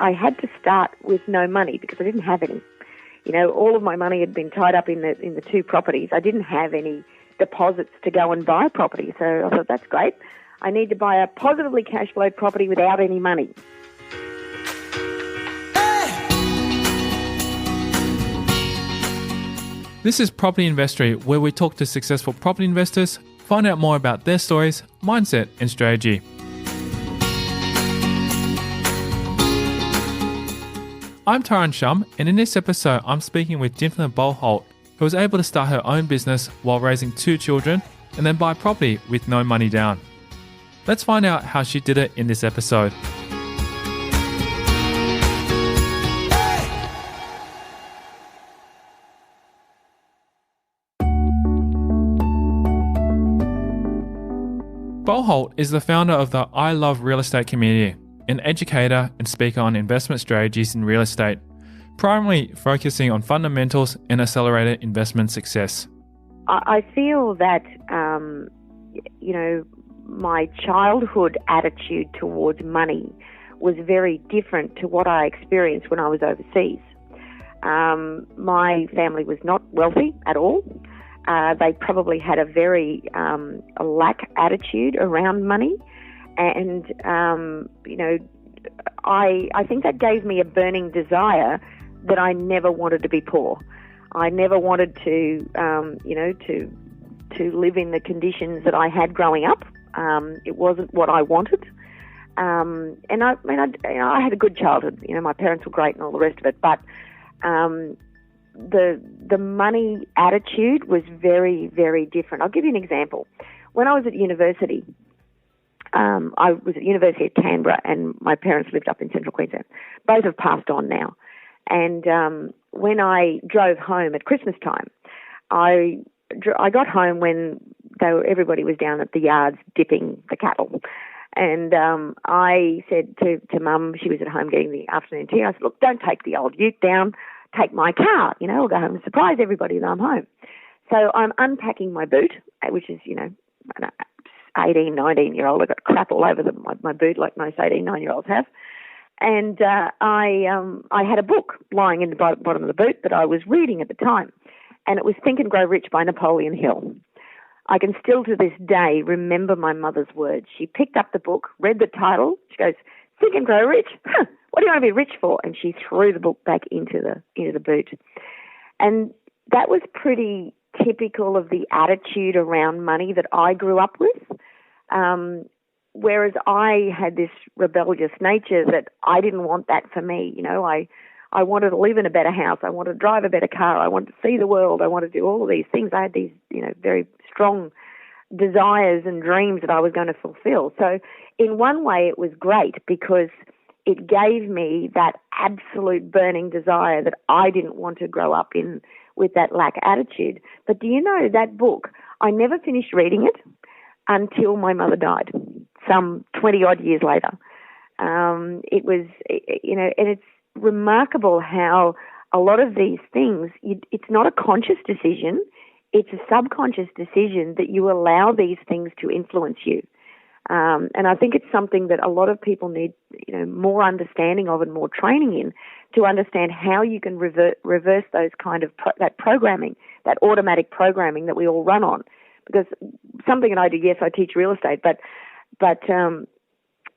I had to start with no money because I didn't have any. You know, all of my money had been tied up in the two properties. I didn't have any deposits to go and buy property. So I thought, that's great. I need to buy a positively cash flowed property without any money. This is Property Investory, where we talk to successful property investors, find out more about their stories, mindset and strategy. I'm Taran Shum, and in this episode I'm speaking with Dymphna Boholt, who was able to start her own business while raising 2 children and then buy property with no money down. Let's find out how she did it in this episode. Boholt is the founder of the I Love Real Estate community, an educator and speaker on investment strategies in real estate, primarily focusing on fundamentals and accelerated investment success. I feel that, my childhood attitude towards money was very different to what I experienced when I was overseas. My family was not wealthy at all. They probably had a very lack attitude around money. And, I think that gave me a burning desire that I never wanted to be poor. I never wanted to live in the conditions that I had growing up. It wasn't what I wanted. And I had a good childhood. You know, my parents were great and all the rest of it. But the money attitude was very, very different. I'll give you an example. When I was at university, I was at University of Canberra, and my parents lived up in Central Queensland. Both have passed on now. And when I drove home at Christmas time, I got home when everybody was down at the yards dipping the cattle. And I said to Mum, she was at home getting the afternoon tea, I said, look, don't take the old ute down, take my car, we'll go home and surprise everybody that I'm home. So I'm unpacking my boot, which is, 18, 19-year-old. I got crap all over my boot like most 18, 9-year-olds have. And I had a book lying in the bottom of the boot that I was reading at the time. And it was Think and Grow Rich by Napoleon Hill. I can still to this day remember my mother's words. She picked up the book, read the title. She goes, Think and Grow Rich? Huh, what do you want to be rich for? And she threw the book back into the boot. And that was pretty typical of the attitude around money that I grew up with. Whereas I had this rebellious nature that I didn't want that for me. I wanted to live in a better house. I wanted to drive a better car. I wanted to see the world. I wanted to do all of these things. I had these, very strong desires and dreams that I was going to fulfill. So in one way it was great because it gave me that absolute burning desire that I didn't want to grow up in with that lack attitude. But do you know that book, I never finished reading it until my mother died, some 20-odd years later. It was, and it's remarkable how a lot of these things, it's not a conscious decision, it's a subconscious decision that you allow these things to influence you. And I think it's something that a lot of people need, more understanding of and more training in to understand how you can reverse those kind of that programming, that automatic programming that we all run on. Because something that I do, yes, I teach real estate, but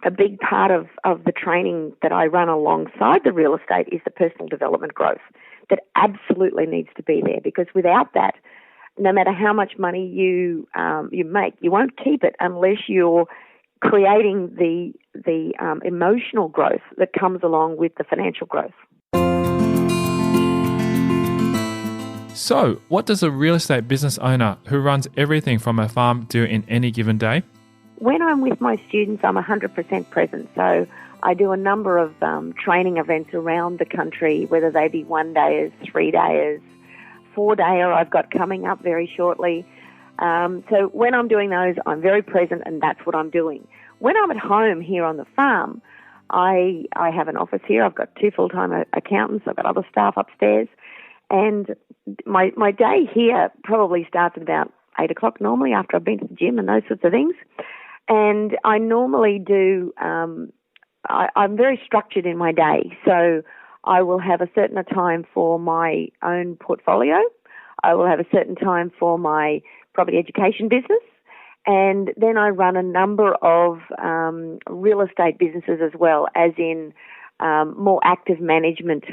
a big part of the training that I run alongside the real estate is the personal development growth that absolutely needs to be there. Because without that, no matter how much money you make, you won't keep it unless you're creating the emotional growth that comes along with the financial growth. So, what does a real estate business owner who runs everything from a farm do in any given day? When I'm with my students, I'm 100% present. So I do a number of training events around the country, whether they be 1-dayers, 3-dayers, 4-dayer I've got coming up very shortly. So when I'm doing those, I'm very present, and that's what I'm doing. When I'm at home here on the farm, I have an office here. I've got 2 full-time accountants. I've got other staff upstairs. And my day here probably starts at about 8 o'clock normally after I've been to the gym and those sorts of things. And I normally do I'm very structured in my day. So I will have a certain time for my own portfolio. I will have a certain time for my property education business. And then I run a number of real estate businesses as well, as in more active management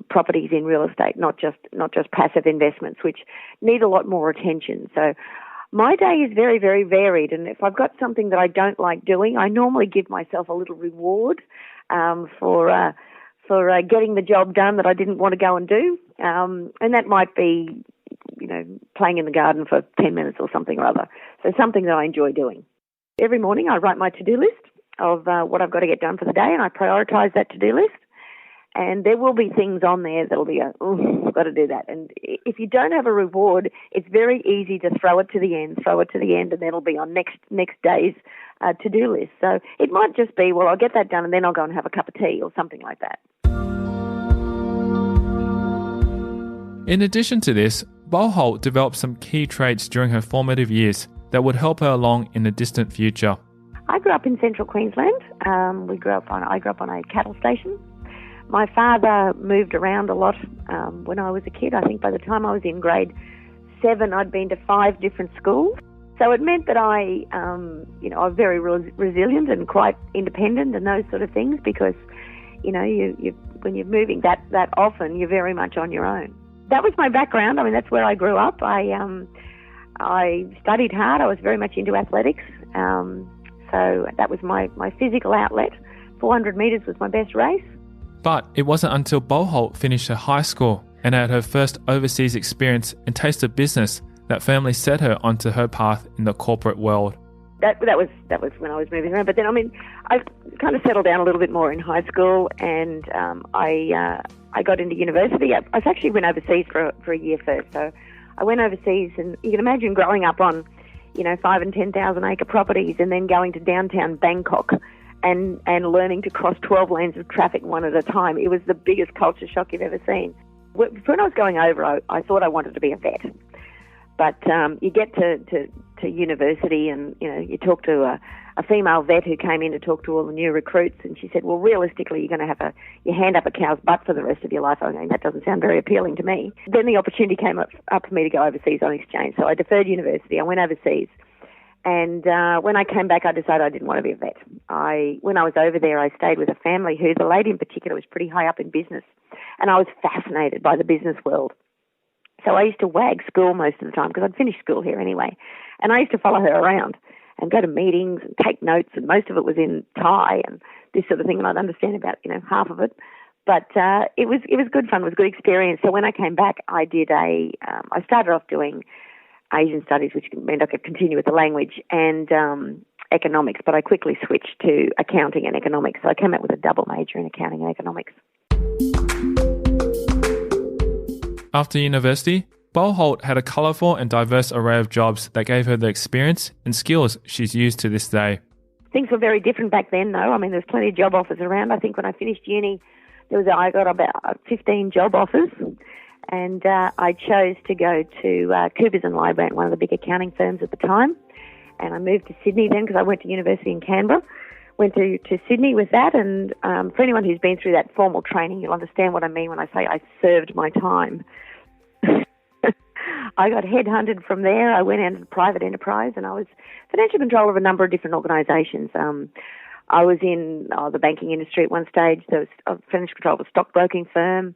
properties in real estate, not just passive investments, which need a lot more attention. So my day is very, very varied, and if I've got something that I don't like doing, I normally give myself a little reward for getting the job done that I didn't want to go and do, and that might be, playing in the garden for 10 minutes or something or other. So something that I enjoy doing. Every morning I write my to-do list of what I've got to get done for the day, and I prioritise that to-do list. And there will be things on there that'll be I've got to do that. And if you don't have a reward, it's very easy to throw it to the end, and then it'll be on next day's to-do list. So it might just be, well, I'll get that done and then I'll go and have a cup of tea or something like that. In addition to this, Boholt developed some key traits during her formative years that would help her along in the distant future. I grew up in central Queensland. I grew up on a cattle station. My father moved around a lot when I was a kid. I think by the time I was in grade 7, I'd been to 5 different schools. So it meant that I was very resilient and quite independent and those sort of things, because, you when you're moving that often, you're very much on your own. That was my background. I mean, that's where I grew up. I studied hard. I was very much into athletics. So that was my physical outlet. 400 metres was my best race. But it wasn't until Boholt finished her high school and had her first overseas experience and taste of business that firmly set her onto her path in the corporate world. That was when I was moving around. But then, I kind of settled down a little bit more in high school, and I got into university. I actually went overseas for a year first. So I went overseas, and you can imagine growing up on, 5,000 and 10,000 acre properties, and then going to downtown Bangkok and learning to cross 12 lanes of traffic one at a time. It was the biggest culture shock you've ever seen. When I was going over, I thought I wanted to be a vet. But you get to university, and you talk to a female vet who came in to talk to all the new recruits, and she said, well, realistically, you're going to have your hand up a cow's butt for the rest of your life. I was going, that doesn't sound very appealing to me. Then the opportunity came up for me to go overseas on exchange, so I deferred university. I went overseas, and when I came back, I decided I didn't want to be a vet. When I was over there, I stayed with a family who, the lady in particular, was pretty high up in business, and I was fascinated by the business world. So I used to wag school most of the time, because I'd finished school here anyway. And I used to follow her around and go to meetings and take notes, and most of it was in Thai and this sort of thing, and I'd understand about, half of it. But it was good fun. It was a good experience. So when I came back, I started off doing Asian studies, which meant I could continue with the language, and economics, but I quickly switched to accounting and economics. So I came out with a double major in accounting and economics. After university, Boholt had a colourful and diverse array of jobs that gave her the experience and skills she's used to this day. Things were very different back then, though. I mean, there's plenty of job offers around. I think when I finished uni, I got about 15 job offers, and I chose to go to Coopers & Lybrand, one of the big accounting firms at the time. And I moved to Sydney then, because I went to university in Canberra. Went to Sydney with that, and for anyone who's been through that formal training, you'll understand what I mean when I say I served my time. I got headhunted from there. I went into private enterprise, and I was financial controller of a number of different organisations. I was in the banking industry at one stage. There was financial control of a stockbroking firm,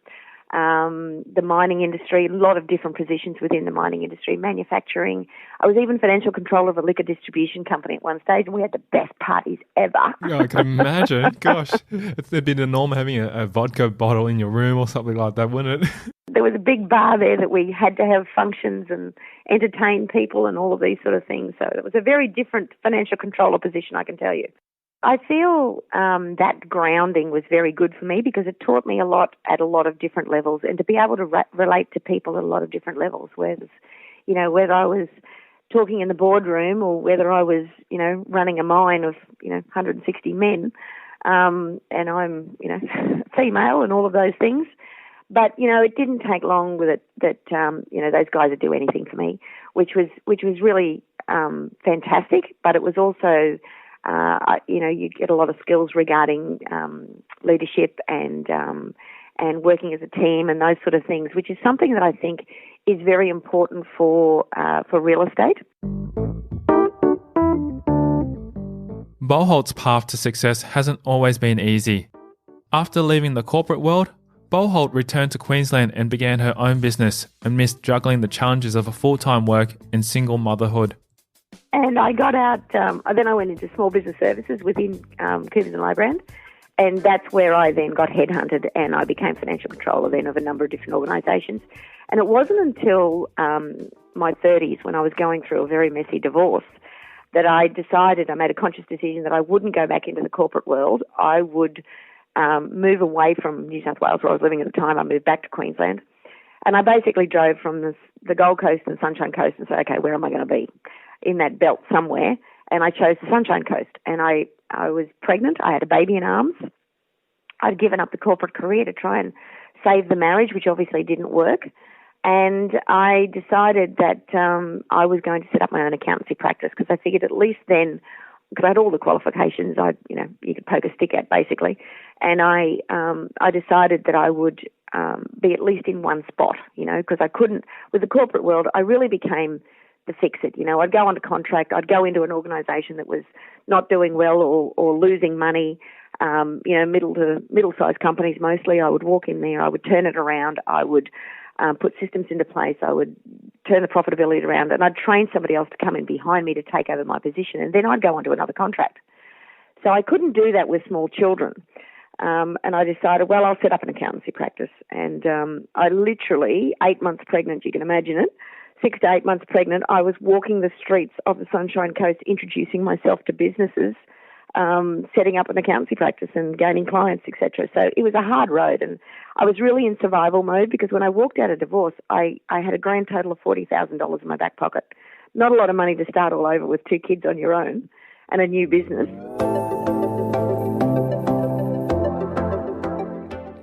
the mining industry, a lot of different positions within the mining industry, manufacturing. I was even financial controller of a liquor distribution company at one stage, and we had the best parties ever. Yeah, I can imagine. Gosh, it'd be the norm having a vodka bottle in your room or something like that, wouldn't it? There was a big bar there that we had to have functions and entertain people and all of these sort of things. So it was a very different financial controller position, I can tell you. I feel that grounding was very good for me, because it taught me a lot at a lot of different levels, and to be able to relate to people at a lot of different levels, whether I was talking in the boardroom or whether I was, running a mine of, 160 men, and I'm, female and all of those things. But, it didn't take long with it that, those guys would do anything for me, which was really fantastic. But it was also You get a lot of skills regarding leadership and working as a team and those sort of things, which is something that I think is very important for real estate. Boholt's path to success hasn't always been easy. After leaving the corporate world, Boholt returned to Queensland and began her own business amidst juggling the challenges of a full-time work and single motherhood. And I got out, then I went into small business services within Coopers & Lybrand, and that's where I then got headhunted and I became financial controller then of a number of different organisations. And it wasn't until my 30s, when I was going through a very messy divorce, that I made a conscious decision that I wouldn't go back into the corporate world. I would move away from New South Wales, where I was living at the time. I moved back to Queensland. And I basically drove from the Gold Coast and Sunshine Coast and said, okay, where am I going to be? In that belt somewhere. And I chose the Sunshine Coast. And I was pregnant. I had a baby in arms. I'd given up the corporate career to try and save the marriage, which obviously didn't work. And I decided that I was going to set up my own accountancy practice, because I figured at least then, because I had all the qualifications you could poke a stick at basically, and I decided that I would be at least in one spot, because I couldn't, with the corporate world, I really became the fix-it. I'd go under contract, I'd go into an organisation that was not doing well or losing money, middle-sized companies mostly. I would walk in there, I would turn it around, I would put systems into place, I would turn the profitability around, and I'd train somebody else to come in behind me to take over my position, and then I'd go on to another contract. So I couldn't do that with small children. And I decided, well, I'll set up an accountancy practice. And I literally, 8 months pregnant, you can imagine it, 6 to 8 months pregnant, I was walking the streets of the Sunshine Coast, introducing myself to businesses, setting up an accountancy practice and gaining clients, etc. So it was a hard road, and I was really in survival mode, because when I walked out of divorce, I had a grand total of $40,000 in my back pocket. Not a lot of money to start all over with 2 kids on your own and a new business.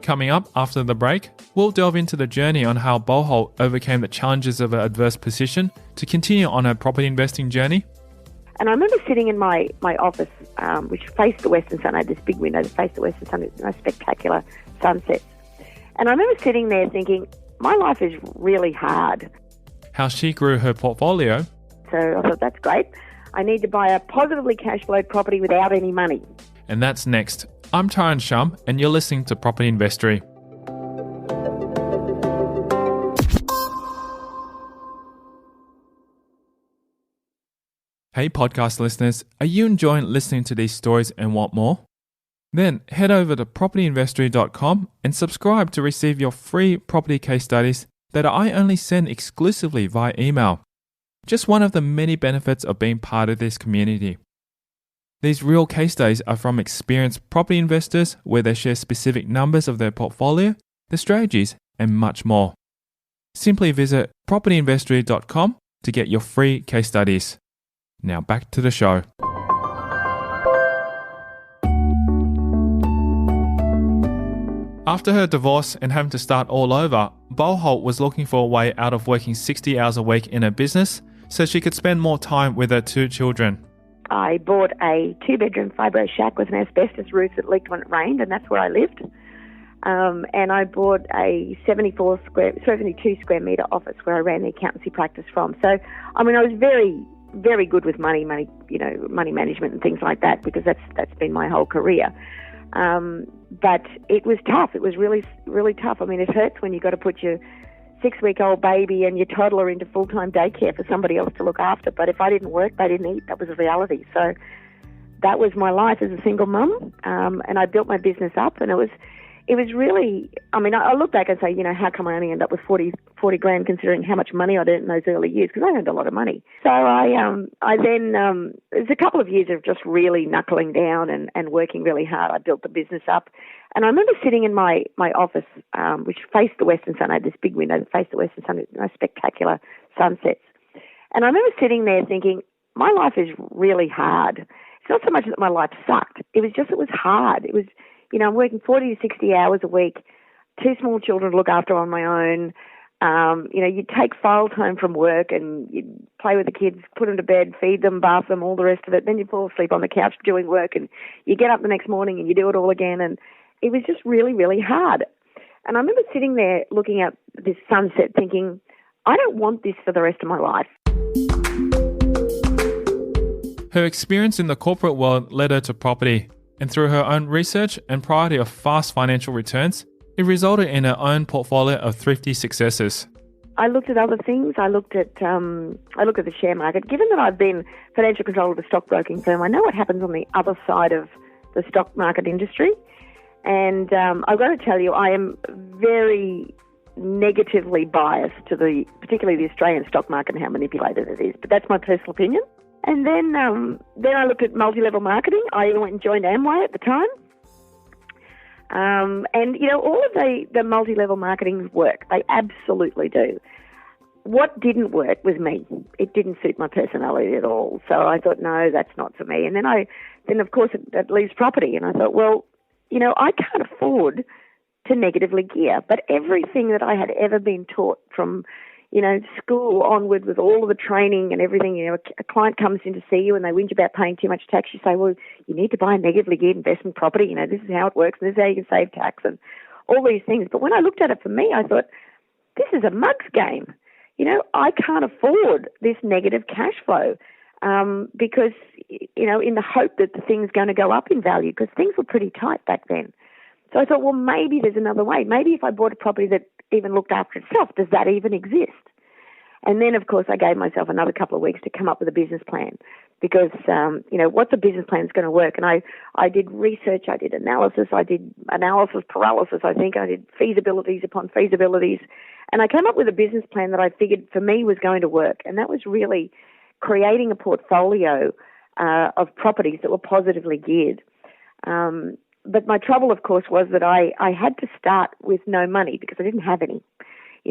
Coming up after the break, we'll delve into the journey on how Boholt overcame the challenges of her adverse position to continue on her property investing journey. And I remember sitting in my office, which faced the western sun. I had this big window that faced the western sun, spectacular sunsets. And I remember sitting there thinking, my life is really hard. How she grew her portfolio. So I thought, that's great. I need to buy a positively cash flowed property without any money. And that's next. I'm Tyrone Shum, and you're listening to Property Investory. Hey podcast listeners, are you enjoying listening to these stories and want more? Then head over to propertyinvestory.com and subscribe to receive your free property case studies that I only send exclusively via email. Just one of the many benefits of being part of this community. These real case studies are from experienced property investors, where they share specific numbers of their portfolio, their strategies, and much more. Simply visit propertyinvestory.com to get your free case studies. Now back to the show. After her divorce and having to start all over, Boholt was looking for a way out of working 60 hours a week in her business so she could spend more time with her 2 children. I bought a 2-bedroom fibro shack with an asbestos roof that leaked when it rained, and that's where I lived. And I bought a 72 square metre office where I ran the accountancy practice from. So, I was very, very good with money management and things like that, because that's been my whole career. But it was tough. It was really, really tough. It hurts when you've got to put your 6-week-old baby and your toddler into full-time daycare for somebody else to look after. But if I didn't work, they didn't eat. That was a reality. So that was my life as a single mum. And I built my business up, and it was really, I look back and say, how come I only end up with 40 grand, considering how much money I'd earned in those early years, because I earned a lot of money. So I then, it was a couple of years of just really knuckling down and working really hard. I built the business up. And I remember sitting in my office, which faced the western sun. I had this big window that faced the western sun, spectacular sunsets. And I remember sitting there thinking, my life is really hard. It's not so much that my life sucked. It was hard. It was, I'm working 40 to 60 hours a week, 2 small children to look after on my own. You'd take files home from work and you'd play with the kids, put them to bed, feed them, bath them, all the rest of it. Then you'd fall asleep on the couch doing work, and you get up the next morning and you do it all again. And it was just really, really hard. And I remember sitting there looking at this sunset thinking, I don't want this for the rest of my life. Her experience in the corporate world led her to property, and through her own research and priority of fast financial returns, it resulted in her own portfolio of thrifty successes. I looked at other things. I looked at the share market. Given that I've been financial controller of a stockbroking firm, I know what happens on the other side of the stock market industry. And I've got to tell you, I am very negatively biased to particularly the Australian stock market and how manipulated it is. But that's my personal opinion. And then I looked at multi-level marketing. I went and joined Amway at the time. All of the multi-level marketing work. They absolutely do. What didn't work was me. It didn't suit my personality at all. So I thought, no, that's not for me. And then of course it leaves property. And I thought, well, I can't afford to negatively gear. But everything that I had ever been taught from school onward with all of the training and everything, a client comes in to see you and they whinge about paying too much tax. You say, well, you need to buy a negatively geared investment property. This is how it works and this is how you can save tax and all these things. But when I looked at it for me, I thought, this is a mug's game. I can't afford this negative cash flow because, in the hope that the thing's going to go up in value, because things were pretty tight back then. So I thought, well, maybe there's another way. Maybe if I bought a property that even looked after itself, does that even exist? And then, of course, I gave myself another couple of weeks to come up with a business plan because, what's a business plan is going to work? And I did research, I did analysis, I did analysis paralysis, I think I did feasibilities upon feasibilities. And I came up with a business plan that I figured for me was going to work. And that was really creating a portfolio of properties that were positively geared. But my trouble, of course, was that I had to start with no money because I didn't have any.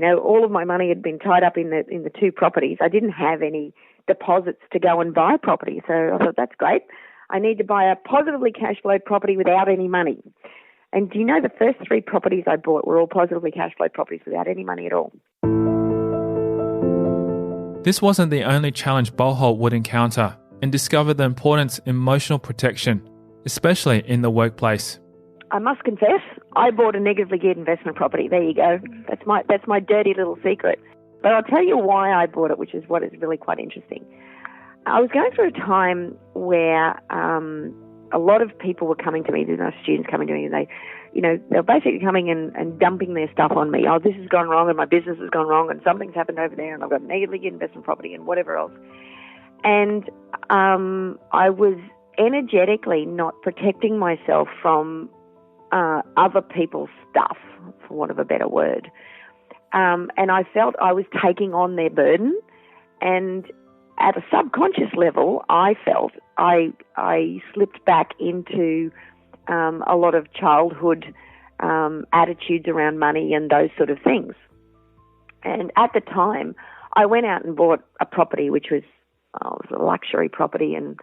All of my money had been tied up in the two properties. I didn't have any deposits to go and buy property. So I thought, that's great. I need to buy a positively cash flowed property without any money. And do you know the first 3 properties I bought were all positively cash flowed properties without any money at all? This wasn't the only challenge Boholt would encounter, and discover the importance of emotional protection, especially in the workplace. I must confess, I bought a negatively geared investment property. There you go. That's my dirty little secret. But I'll tell you why I bought it, which is what is really quite interesting. I was going through a time where a lot of people were coming to me, there's no students coming to me, and they're basically coming and dumping their stuff on me. Oh, this has gone wrong and my business has gone wrong and something's happened over there and I've got a negatively geared investment property and whatever else. And I was energetically not protecting myself from other people's stuff, for want of a better word. And I felt I was taking on their burden. And at a subconscious level, I felt I slipped back into a lot of childhood attitudes around money and those sort of things. And at the time, I went out and bought a property which was a luxury property and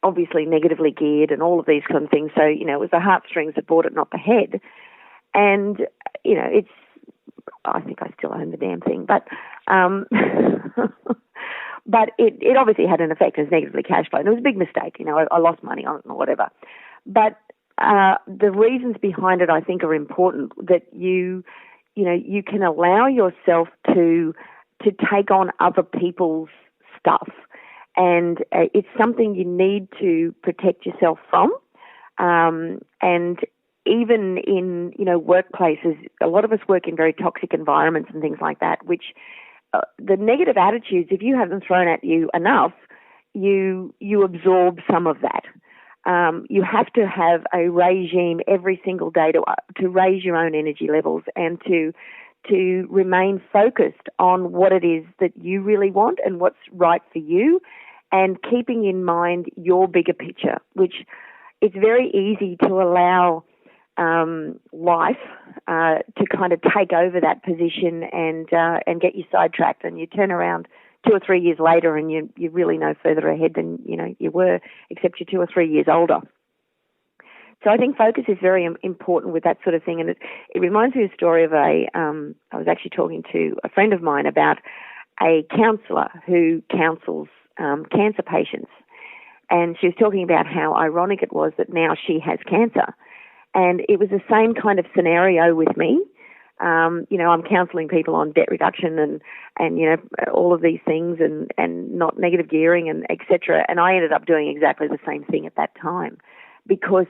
obviously negatively geared and all of these kind of things. So, it was the heartstrings that bought it, not the head. And, I think I still own the damn thing, but but it obviously had an effect as negatively cash flow. And it was a big mistake. I lost money on it or whatever. But the reasons behind it, I think, are important, that you can allow yourself to take on other people's stuff. And it's something you need to protect yourself from. And even in, workplaces, a lot of us work in very toxic environments and things like that, which the negative attitudes, if you have them thrown at you enough, you absorb some of that. You have to have a regime every single day to raise your own energy levels and to remain focused on what it is that you really want and what's right for you, and keeping in mind your bigger picture, which it's very easy to allow life to kind of take over that position and get you sidetracked, and you turn around 2 or 3 years later and you're really no further ahead than you were, except you're 2 or 3 years older. So I think focus is very important with that sort of thing. And it reminds me of a story of I was actually talking to a friend of mine about a counsellor who counsels cancer patients. And she was talking about how ironic it was that now she has cancer. And it was the same kind of scenario with me. I'm counselling people on debt reduction and all of these things and not negative gearing and et cetera. And I ended up doing exactly the same thing at that time because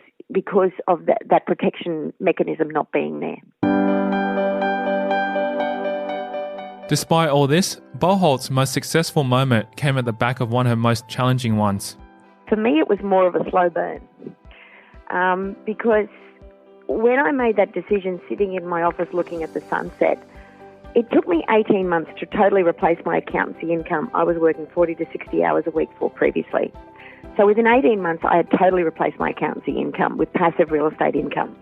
of that protection mechanism not being there. Despite all this, Boholt's most successful moment came at the back of one of her most challenging ones. For me, it was more of a slow burn because when I made that decision sitting in my office looking at the sunset, it took me 18 months to totally replace my accountancy income I was working 40 to 60 hours a week for previously. So within 18 months, I had totally replaced my accountancy income with passive real estate income.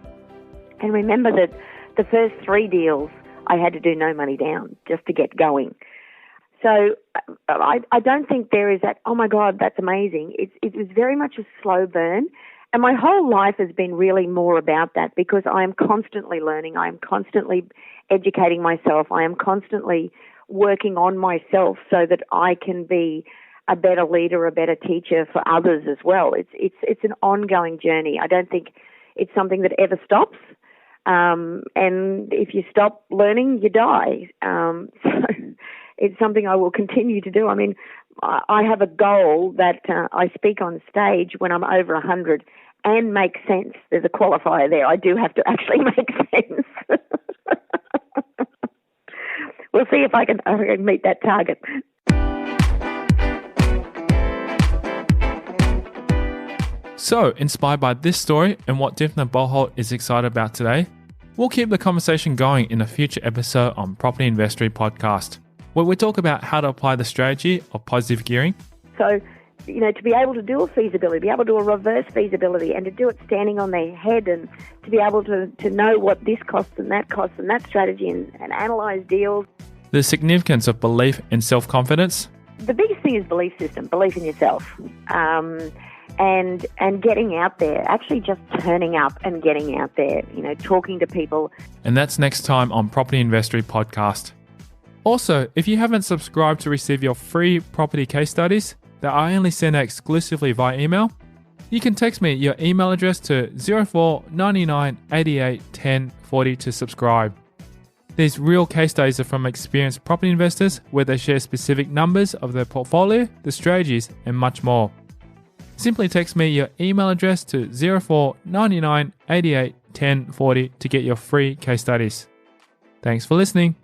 And remember that the first 3 deals, I had to do no money down just to get going. So I don't think there is that, oh my God, that's amazing. It was very much a slow burn. And my whole life has been really more about that because I am constantly learning. I am constantly educating myself. I am constantly working on myself so that I can be a better leader, a better teacher for others as well. It's an ongoing journey. I don't think it's something that ever stops. And if you stop learning, you die. So it's something I will continue to do. I mean, I have a goal that I speak on stage when I'm over 100 and make sense. There's a qualifier there. I do have to actually make sense. We'll see if I can meet that target. So, inspired by this story and what Dymphna Boholt is excited about today, we'll keep the conversation going in a future episode on Property Investory Podcast, where we talk about how to apply the strategy of positive gearing. So, to be able to do a feasibility, be able to do a reverse feasibility and to do it standing on their head and to be able to know what this costs and that strategy and analyse deals. The significance of belief and self-confidence. The biggest thing is belief system, belief in yourself. And getting out there, actually just turning up and getting out there, talking to people. And that's next time on Property Investory Podcast. Also, if you haven't subscribed to receive your free property case studies that I only send out exclusively via email, you can text me your email address to 04 99 88 10 40 to subscribe. These real case studies are from experienced property investors where they share specific numbers of their portfolio, the strategies, and much more. Simply text me your email address to 04 99 88 10 40 to get your free case studies. Thanks for listening.